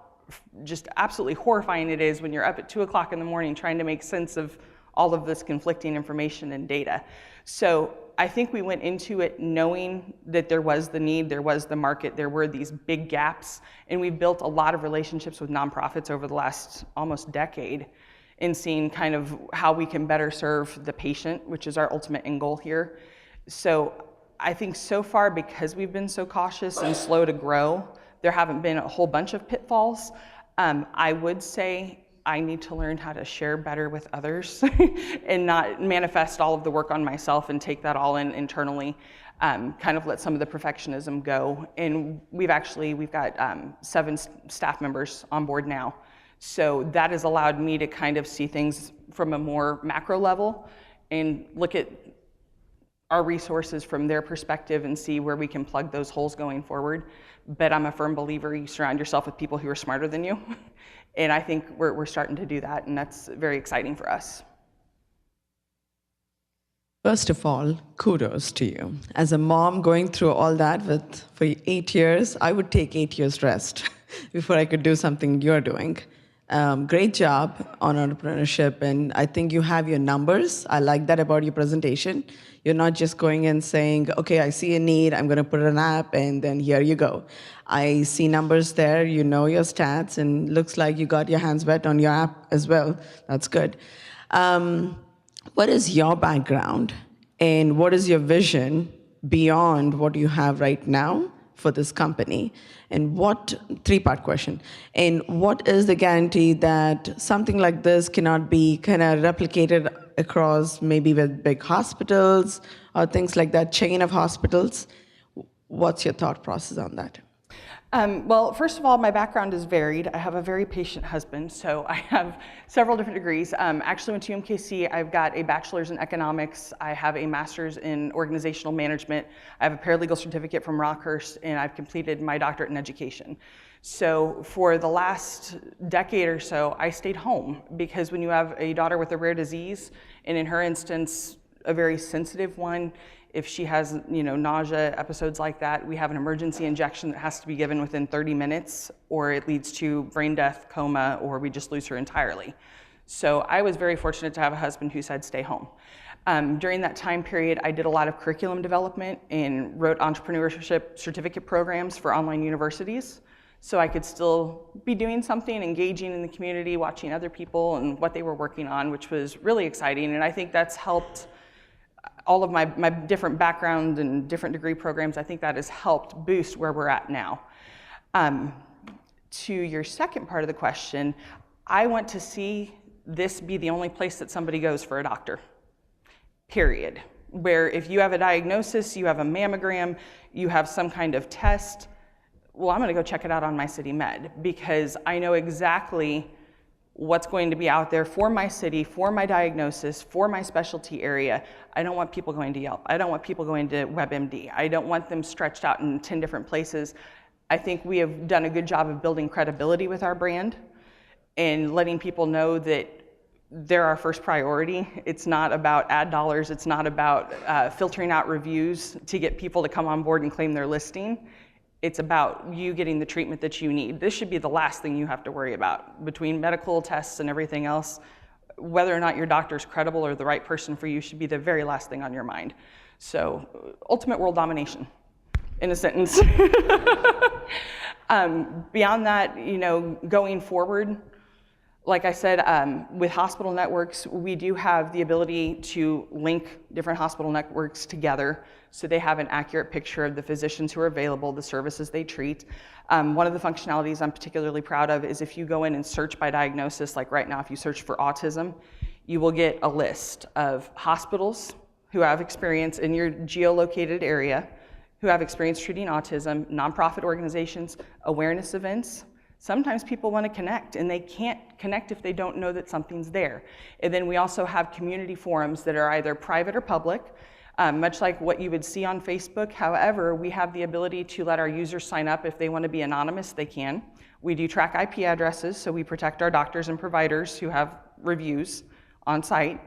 just absolutely horrifying it is when you're up at 2 o'clock in the morning trying to make sense of all of this conflicting information and data. So I think we went into it knowing that there was the need, there was the market, there were these big gaps, and we've built a lot of relationships with nonprofits over the last almost decade in seeing kind of how we can better serve the patient, which is our ultimate end goal here. So I think so far, because we've been so cautious and slow to grow, there haven't been a whole bunch of pitfalls. I would say I need to learn how to share better with others and not manifest all of the work on myself and take that all in internally, kind of let some of the perfectionism go. And we've got 7 staff members on board now. So that has allowed me to kind of see things from a more macro level and look at our resources from their perspective and see where we can plug those holes going forward. But I'm a firm believer you surround yourself with people who are smarter than you. And I think we're starting to do that, and that's very exciting for us. First of all, kudos to you. As a mom going through all that for 8 years, I would take 8 years rest before I could do something you're doing. Great job on entrepreneurship, and I think you have your numbers. I like that about your presentation. You're not just going and saying, okay, I see a need, I'm gonna put an app, and then here you go. I see numbers there, you know your stats, and looks like you got your hands wet on your app as well. That's good. What is your background, and what is your vision beyond what you have right now for this company? And what, 3-part question, and what is the guarantee that something like this cannot be kind of replicated across maybe with big hospitals or things like that, chain of hospitals? What's your thought process on that? Well, first of all, my background is varied. I have a very patient husband, so I have several different degrees. Actually went to UMKC. I've got a bachelor's in economics. I have a master's in organizational management. I have a paralegal certificate from Rockhurst, and I've completed my doctorate in education. So for the last decade or so, I stayed home because when you have a daughter with a rare disease, and in her instance, a very sensitive one, if she has, nausea episodes like that, we have an emergency injection that has to be given within 30 minutes, or it leads to brain death, coma, or we just lose her entirely. So I was very fortunate to have a husband who said, stay home. During that time period, I did a lot of curriculum development and wrote entrepreneurship certificate programs for online universities. So I could still be doing something, engaging in the community, watching other people and what they were working on, which was really exciting. And I think that's helped all of my different background and different degree programs. I think that has helped boost where we're at now. To your second part of the question, I want to see this be the only place that somebody goes for a doctor, period. Where if you have a diagnosis, you have a mammogram, you have some kind of test, well, I'm gonna go check it out on My City Med because I know exactly what's going to be out there for my city, for my diagnosis, for my specialty area. I don't want people going to Yelp. I don't want people going to WebMD. I don't want them stretched out in 10 different places. I think we have done a good job of building credibility with our brand and letting people know that they're our first priority. It's not about ad dollars. It's not about filtering out reviews to get people to come on board and claim their listing. It's about you getting the treatment that you need. This should be the last thing you have to worry about. Between medical tests and everything else, whether or not your doctor's credible or the right person for you should be the very last thing on your mind. So, ultimate world domination, in a sentence. Beyond that, going forward, like I said, with hospital networks, we do have the ability to link different hospital networks together so they have an accurate picture of the physicians who are available, the services they treat. One of the functionalities I'm particularly proud of is if you go in and search by diagnosis, like right now if you search for autism, you will get a list of hospitals who have experience in your geolocated area, who have experience treating autism, nonprofit organizations, awareness events. Sometimes people want to connect, and they can't connect if they don't know that something's there. And then we also have community forums that are either private or public, much like what you would see on Facebook. However, we have the ability to let our users sign up. If they want to be anonymous, they can. We do track IP addresses, so we protect our doctors and providers who have reviews on site.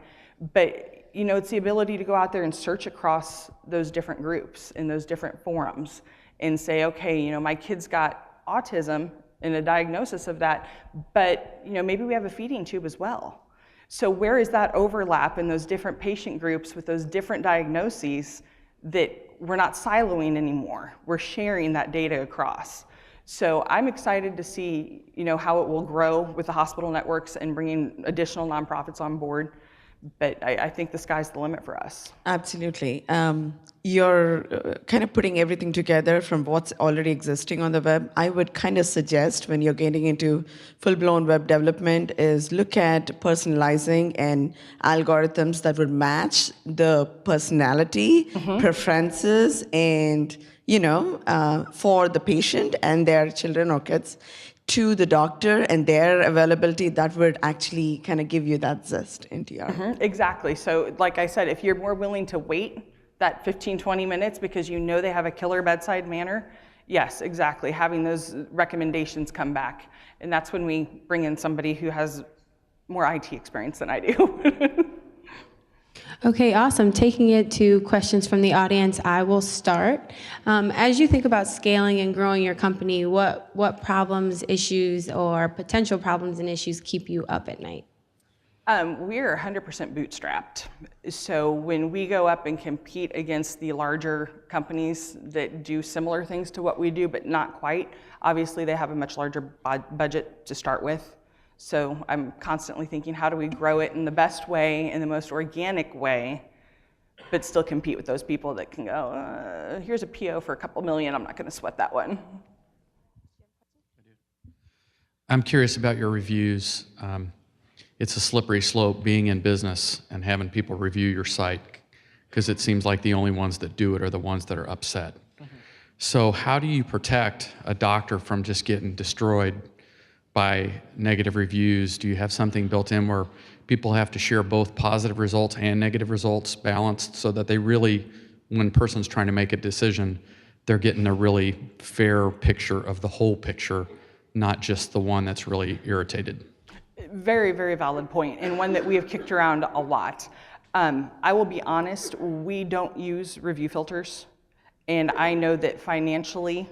But it's the ability to go out there and search across those different groups and those different forums and say, okay, my kid's got autism and a diagnosis of that, but maybe we have a feeding tube as well. So where is that overlap in those different patient groups with those different diagnoses that we're not siloing anymore? We're sharing that data across. So I'm excited to see how it will grow with the hospital networks and bringing additional nonprofits on board. But I think the sky's the limit for us. Absolutely. You're kind of putting everything together from what's already existing on the web. I would kind of suggest when you're getting into full-blown web development is look at personalizing and algorithms that would match the personality, preferences, and for the patient and their children or kids to the doctor and their availability. That would actually kind of give you that zest into your... Exactly. So like I said, if you're more willing to wait that 15, 20 minutes because they have a killer bedside manner, yes, exactly. Having those recommendations come back. And that's when we bring in somebody who has more IT experience than I do. Okay, awesome. Taking it to questions from the audience, I will start. As you think about scaling and growing your company, what problems, issues, or potential problems and issues keep you up at night? We're 100% bootstrapped. So when we go up and compete against the larger companies that do similar things to what we do, but not quite, obviously they have a much larger budget to start with. So I'm constantly thinking, how do we grow it in the best way, in the most organic way, but still compete with those people that can go, here's a PO for a couple million, I'm not going to sweat that one. I'm curious about your reviews. It's a slippery slope being in business and having people review your site because it seems like the only ones that do it are the ones that are upset. So how do you protect a doctor from just getting destroyed by negative reviews? Do you have something built in where people have to share both positive results and negative results balanced so that they really, when a person's trying to make a decision, they're getting a really fair picture of the whole picture, not just the one that's really irritated? Very, very valid point, and one that we have kicked around a lot. I will be honest, we don't use review filters, and I know that financially,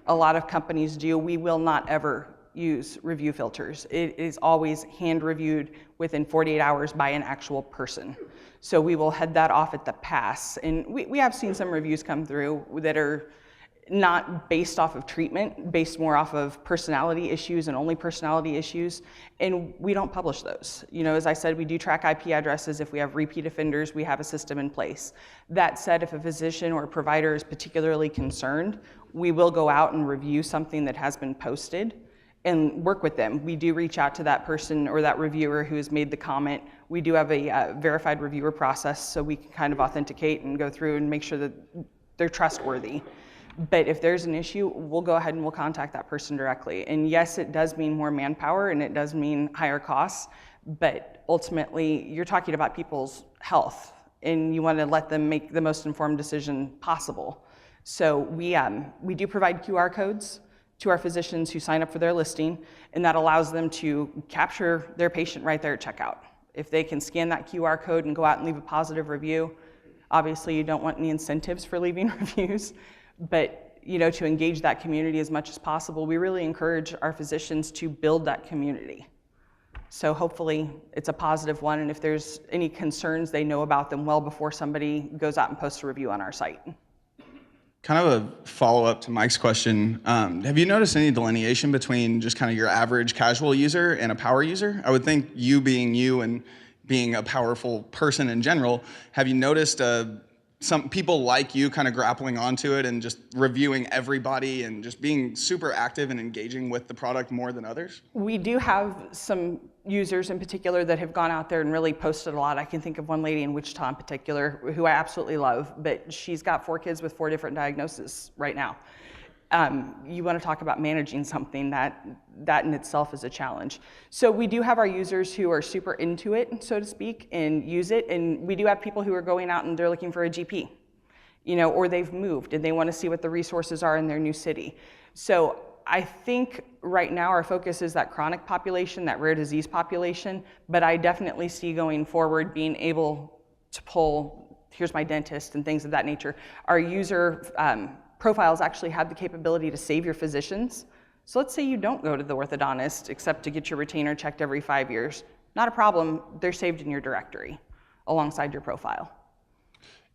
a lot of companies do. We will not ever use review filters. It is always hand reviewed within 48 hours by an actual person. So we will head that off at the pass. And we have seen some reviews come through that are not based off of treatment, based more off of personality issues and only personality issues. And we don't publish those. As I said, we do track IP addresses. If we have repeat offenders, we have a system in place. That said, if a physician or a provider is particularly concerned, we will go out and review something that has been posted and work with them. We do reach out to that person or that reviewer who has made the comment. We do have a verified reviewer process, so we can kind of authenticate and go through and make sure that they're trustworthy. But if there's an issue, we'll go ahead and we'll contact that person directly. And yes, it does mean more manpower and it does mean higher costs, but ultimately you're talking about people's health and you want to let them make the most informed decision possible. So we do provide QR codes to our physicians who sign up for their listing, and that allows them to capture their patient right there at checkout. If they can scan that QR code and go out and leave a positive review, obviously you don't want any incentives for leaving reviews, but to engage that community as much as possible, we really encourage our physicians to build that community. So hopefully it's a positive one, and if there's any concerns, they know about them well before somebody goes out and posts a review on our site. Kind of a follow-up to Mike's question. Have you noticed any delineation between just kind of your average casual user and a power user? I would think you being you and being a powerful person in general, have you noticed a some people like you kind of grappling onto it and just reviewing everybody and just being super active and engaging with the product more than others? We do have some users in particular that have gone out there and really posted a lot. I can think of one lady in Wichita in particular who I absolutely love, but she's got 4 kids with 4 different diagnoses right now. You want to talk about managing something, that in itself is a challenge. So we do have our users who are super into it, so to speak, and use it. And we do have people who are going out and they're looking for a GP, or they've moved and they want to see what the resources are in their new city. So I think right now our focus is that chronic population, that rare disease population, but I definitely see going forward being able to pull, here's my dentist and things of that nature. Our user profiles actually have the capability to save your physicians. So let's say you don't go to the orthodontist except to get your retainer checked every 5 years. Not a problem, they're saved in your directory alongside your profile.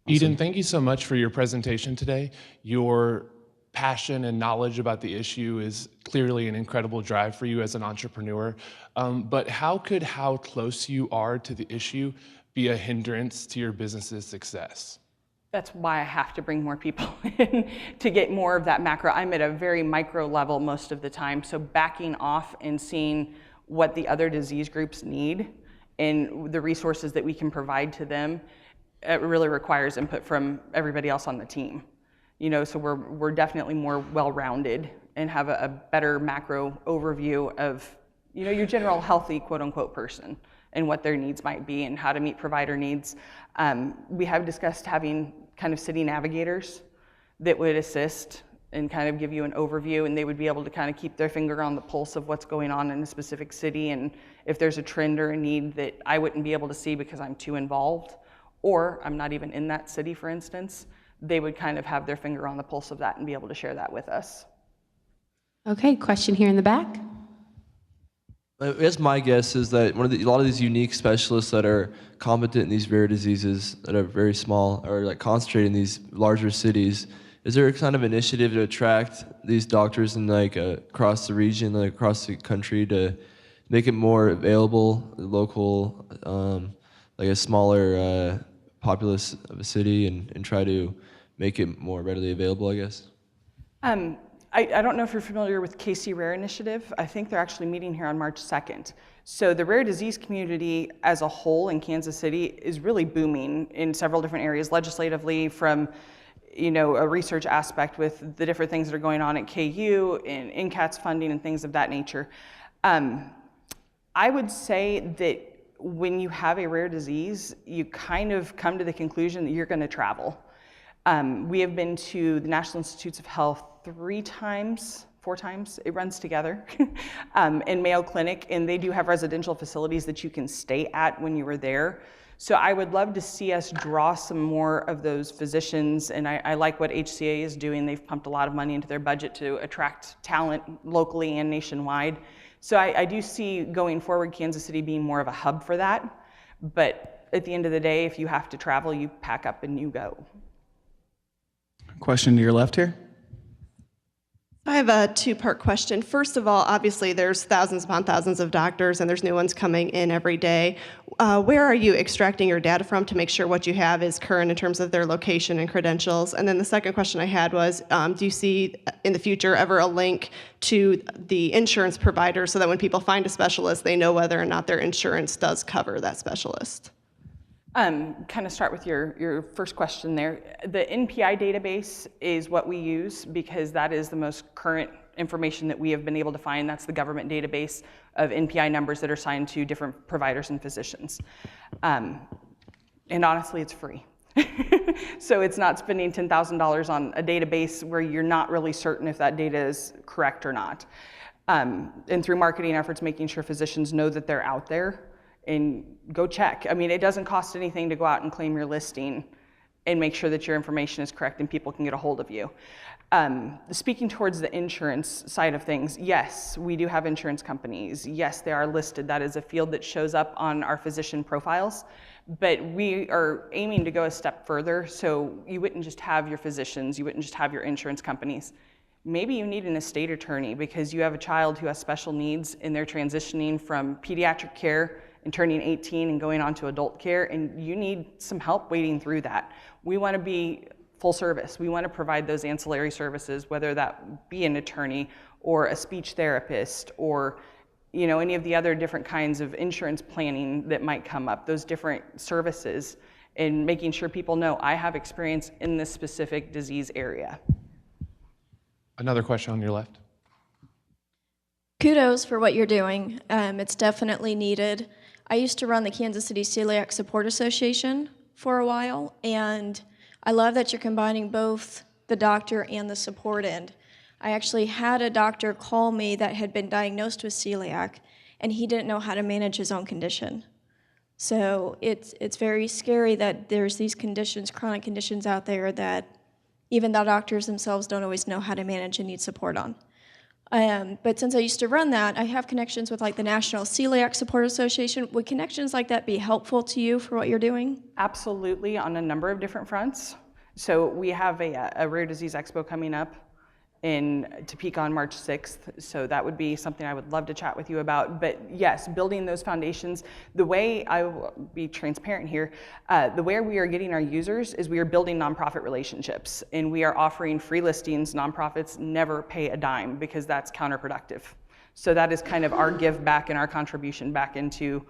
Eden, thank you so much for your presentation today. Your passion and knowledge about the issue is clearly an incredible drive for you as an entrepreneur. But how could how close you are to the issue be a hindrance to your business's success? That's why I have to bring more people in to get more of that macro. I'm at a very micro level most of the time, so backing off and seeing what the other disease groups need and the resources that we can provide to them, it really requires input from everybody else on the team. So we're definitely more well-rounded and have a better macro overview of, your general healthy, quote-unquote, person and what their needs might be and how to meet provider needs. We have discussed having kind of city navigators that would assist and kind of give you an overview, and they would be able to kind of keep their finger on the pulse of what's going on in a specific city, and if there's a trend or a need that I wouldn't be able to see because I'm too involved, or I'm not even in that city, for instance, they would kind of have their finger on the pulse of that and be able to share that with us. Okay, question here in the back. I guess my guess is that a lot of these unique specialists that are competent in these rare diseases that are very small or like concentrated in these larger cities, is there a kind of initiative to attract these doctors in across the region, across the country, to make it more available, local, like a smaller populace of a city, and try to make it more readily available, I guess? I don't know if you're familiar with KC Rare Initiative. I think they're actually meeting here on March 2nd. So the rare disease community as a whole in Kansas City is really booming in several different areas, legislatively, from a research aspect with the different things that are going on at KU and NCATS funding and things of that nature. I would say that when you have a rare disease, you kind of come to the conclusion that you're going to travel. We have been to the National Institutes of Health 4 times, it runs together, in Mayo Clinic, and they do have residential facilities that you can stay at when you are there. So I would love to see us draw some more of those physicians, and I like what HCA is doing. They've pumped a lot of money into their budget to attract talent locally and nationwide. So I do see going forward Kansas City being more of a hub for that, but at the end of the day, if you have to travel, you pack up and you go. Question to your left here. I have a 2-part question. First of all, obviously there's thousands upon thousands of doctors and there's new ones coming in every day. Where are you extracting your data from to make sure what you have is current in terms of their location and credentials? And then the second question I had was, do you see in the future ever a link to the insurance provider so that when people find a specialist, they know whether or not their insurance does cover that specialist? Kind of start with your first question there. The NPI database is what we use because that is the most current information that we have been able to find. That's the government database of NPI numbers that are assigned to different providers and physicians. And honestly, it's free. So it's not spending $10,000 on a database where you're not really certain if that data is correct or not. And through marketing efforts, making sure physicians know that they're out there and go check. I mean, it doesn't cost anything to go out and claim your listing and make sure that your information is correct and people can get a hold of you. Speaking towards the insurance side of things, yes, we do have insurance companies. Yes, they are listed. That is a field that shows up on our physician profiles, but we are aiming to go a step further. So you wouldn't just have your physicians, you wouldn't just have your insurance companies. Maybe you need an estate attorney because you have a child who has special needs and they're transitioning from pediatric care and turning 18 and going on to adult care, and you need some help wading through that. We want to be full service. We want to provide those ancillary services, whether that be an attorney or a speech therapist or any of the other different kinds of insurance planning that might come up, those different services, and making sure people know I have experience in this specific disease area. Another question on your left. Kudos for what you're doing. It's definitely needed. I used to run the Kansas City Celiac Support Association for a while, and I love that you're combining both the doctor and the support end. I actually had a doctor call me that had been diagnosed with celiac, and he didn't know how to manage his own condition. So it's very scary that there's these conditions, chronic conditions out there that even the doctors themselves don't always know how to manage and need support on. But since I used to run that, I have connections with like the National Celiac Support Association. Would connections like that be helpful to you for what you're doing? Absolutely, on a number of different fronts. So we have a Rare Disease Expo coming up in Topeka on March 6th. So that would be something I would love to chat with you about. But yes, building those foundations, the way I will be transparent here, the way we are getting our users is we are building nonprofit relationships, and we are offering free listings. Nonprofits never pay a dime because that's counterproductive. So that is kind of our give back and our contribution back into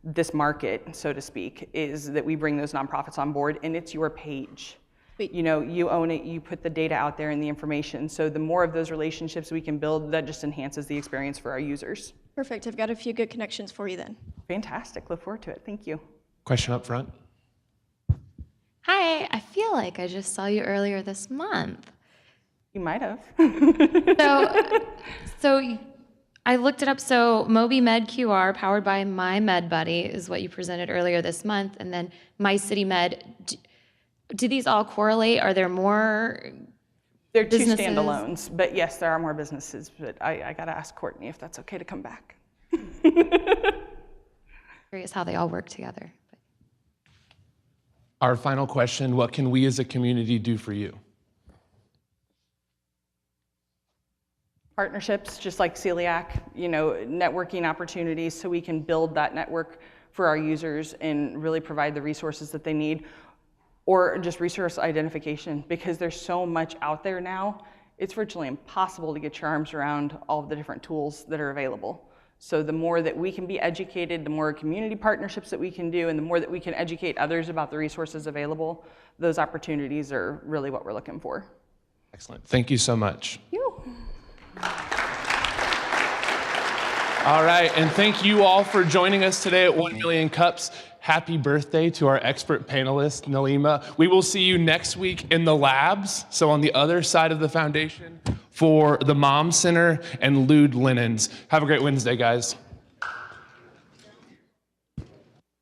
this market, so to speak, is that we bring those nonprofits on board, and it's your page. You own it, you put the data out there and the information. So the more of those relationships we can build, that just enhances the experience for our users. Perfect. I've got a few good connections for you then. Fantastic. Look forward to it. Thank you. Question up front. Hi, I feel like I just saw you earlier this month. You might have. So I looked it up. So MobiMed QR, powered by My MedBuddy, is what you presented earlier this month. And then My City Med. Do these all correlate? Are there more They're two businesses? standalones, but yes, there are more businesses, but I got to ask Courtney if that's okay to come back. Curious how they all work together. Our final question, what can we as a community do for you? Partnerships, just like celiac, networking opportunities so we can build that network for our users and really provide the resources that they need. Or just resource identification, because there's so much out there now, it's virtually impossible to get your arms around all of the different tools that are available. So the more that we can be educated, the more community partnerships that we can do, and the more that we can educate others about the resources available, those opportunities are really what we're looking for. Excellent. Thank you so much. All right, and thank you all for joining us today at 1 Million Cups. Happy birthday to our expert panelist, Nalima. We will see you next week in the labs, so on the other side of the foundation, for the Mom Center and lewd linens. Have a great Wednesday, guys.